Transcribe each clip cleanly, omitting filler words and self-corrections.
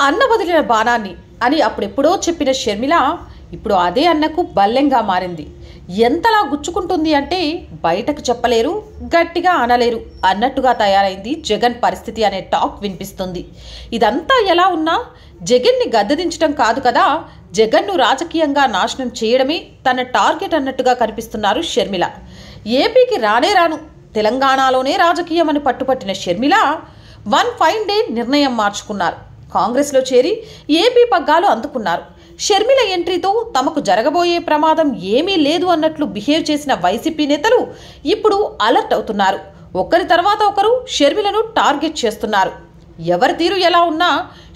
అన్న వదిలిన బాణాన్ని అని అప్పుడెప్పుడో చెప్పిన షర్మిల ఇప్పుడు అదే అన్నకు బల్లెంగా మారింది. ఎంతలా గుచ్చుకుంటుంది అంటే బయటకు చెప్పలేరు, గట్టిగా అనలేరు అన్నట్టుగా తయారైంది జగన్ పరిస్థితి అనే టాక్ వినిపిస్తుంది. ఇదంతా ఎలా ఉన్నా జగన్ని గద్దెదించడం కాదు కదా, జగన్ను రాజకీయంగా నాశనం చేయడమే తన టార్గెట్ అన్నట్టుగా కనిపిస్తున్నారు షర్మిల. ఏపీకి రానే రాను, తెలంగాణలోనే రాజకీయం అని పట్టుపట్టిన షర్మిల వన్ ఫైన్ డే నిర్ణయం మార్చుకున్నారు. కాంగ్రెస్లో చేరి ఏపీ పగ్గాలు అందుకున్నారు. షర్మిల ఎంట్రీతో తమకు జరగబోయే ప్రమాదం ఏమీ లేదు అన్నట్లు బిహేవ్ చేసిన వైసీపీ నేతలు ఇప్పుడు అలర్ట్ అవుతున్నారు. ఒకరి తర్వాత ఒకరు షర్మిలను టార్గెట్ చేస్తున్నారు. ఎవరి తీరు ఎలా ఉన్నా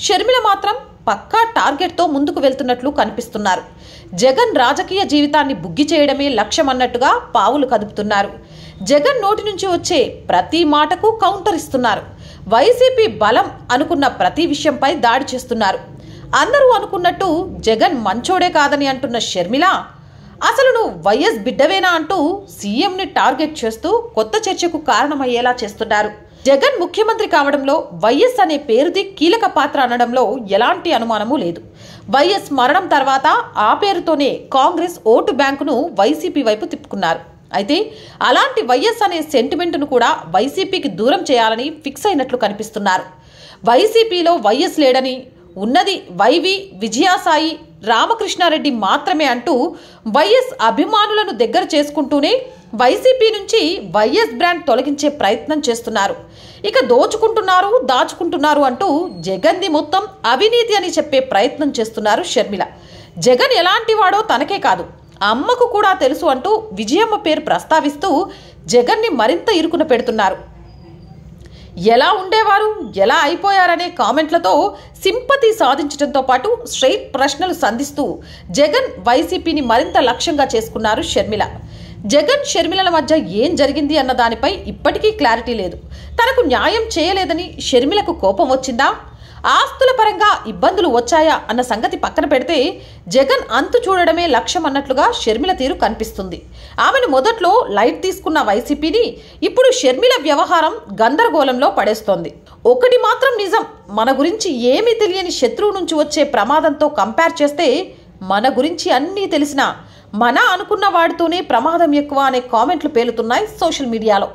షర్మిల మాత్రం పక్కా టార్గెట్తో ముందుకు వెళ్తున్నట్లు కనిపిస్తున్నారు. జగన్ రాజకీయ జీవితాన్ని బుగ్గి చేయడమే లక్ష్యం అన్నట్టుగా పావులు కదుపుతున్నారు. జగన్ నోటి నుంచి వచ్చే ప్రతి మాటకు కౌంటర్ ఇస్తున్నారు. వైసీపీ బలం అనుకున్న ప్రతి విషయంపై దాడి చేస్తున్నారు. అందరూ అనుకున్నట్టు జగన్ మంచోడే కాదని అంటున్న షర్మిల అసలు నువ్వు వైఎస్ బిడ్డవేనా అంటూ సీఎంని టార్గెట్ చేస్తూ కొత్త చర్చకు కారణమయ్యేలా చేస్తున్నారు. జగన్ ముఖ్యమంత్రి కావడంలో వైఎస్ అనే పేరుది కీలక పాత్ర అనడంలో ఎలాంటి అనుమానమూ లేదు. వైఎస్ మరణం తర్వాత ఆ పేరుతోనే కాంగ్రెస్ ఓటు బ్యాంకును వైసీపీ వైపు తిప్పుకున్నారు. అయితే అలాంటి వైఎస్ అనే సెంటిమెంట్ను కూడా వైసీపీకి దూరం చేయాలని ఫిక్స్ అయినట్లు కనిపిస్తున్నారు. వైసీపీలో వైఎస్ లేడని, ఉన్నది వైవి, విజయాసాయి, రామకృష్ణారెడ్డి మాత్రమే అంటూ వైఎస్ అభిమానులను దగ్గర చేసుకుంటూనే వైసీపీ నుంచి వైఎస్ బ్రాండ్ తొలగించే ప్రయత్నం చేస్తున్నారు. ఇక దోచుకుంటున్నారు, దాచుకుంటున్నారు అంటూ జగన్ది మొత్తం అవినీతి అని చెప్పే ప్రయత్నం చేస్తున్నారు షర్మిల. జగన్ ఎలాంటి వాడో తనకే కాదు, అమ్మకు కూడా తెలుసు అంటూ విజయమ్మ పేరు ప్రస్తావిస్తూ జగన్ని మరింత ఇరుకున పెడుతున్నారు. ఎలా ఉండేవారు, ఎలా అయిపోయారనే కామెంట్లతో సింపతి సాధించడంతో పాటు స్ట్రైట్ ప్రశ్నలు సంధిస్తూ జగన్ వైసీపీని మరింత లక్ష్యంగా చేసుకున్నారు షర్మిల. జగన్ షర్మిలల మధ్య ఏం జరిగింది అన్న దానిపై ఇప్పటికీ క్లారిటీ లేదు. తనకు న్యాయం చేయలేదని షర్మిలకు కోపం వచ్చిందా, ఆస్తుల పరంగా ఇబ్బందులు వచ్చాయా అన్న సంగతి పక్కన పెడితే జగన్ అంతు చూడడమే లక్ష్యం అన్నట్లుగా షర్మిల తీరు కనిపిస్తుంది. ఆమెను మొదట్లో లైట్ తీసుకున్న వైసీపీని ఇప్పుడు షర్మిల వ్యవహారం గందరగోళంలో పడేస్తోంది. ఒకటి మాత్రం నిజం, మన గురించి ఏమీ తెలియని శత్రువు నుంచి వచ్చే ప్రమాదంతో కంపేర్ చేస్తే మన గురించి అన్నీ తెలిసినా మన అనుకున్న వాడితోనే ప్రమాదం ఎక్కువ అనే కామెంట్లు పేలుతున్నాయి సోషల్ మీడియాలో.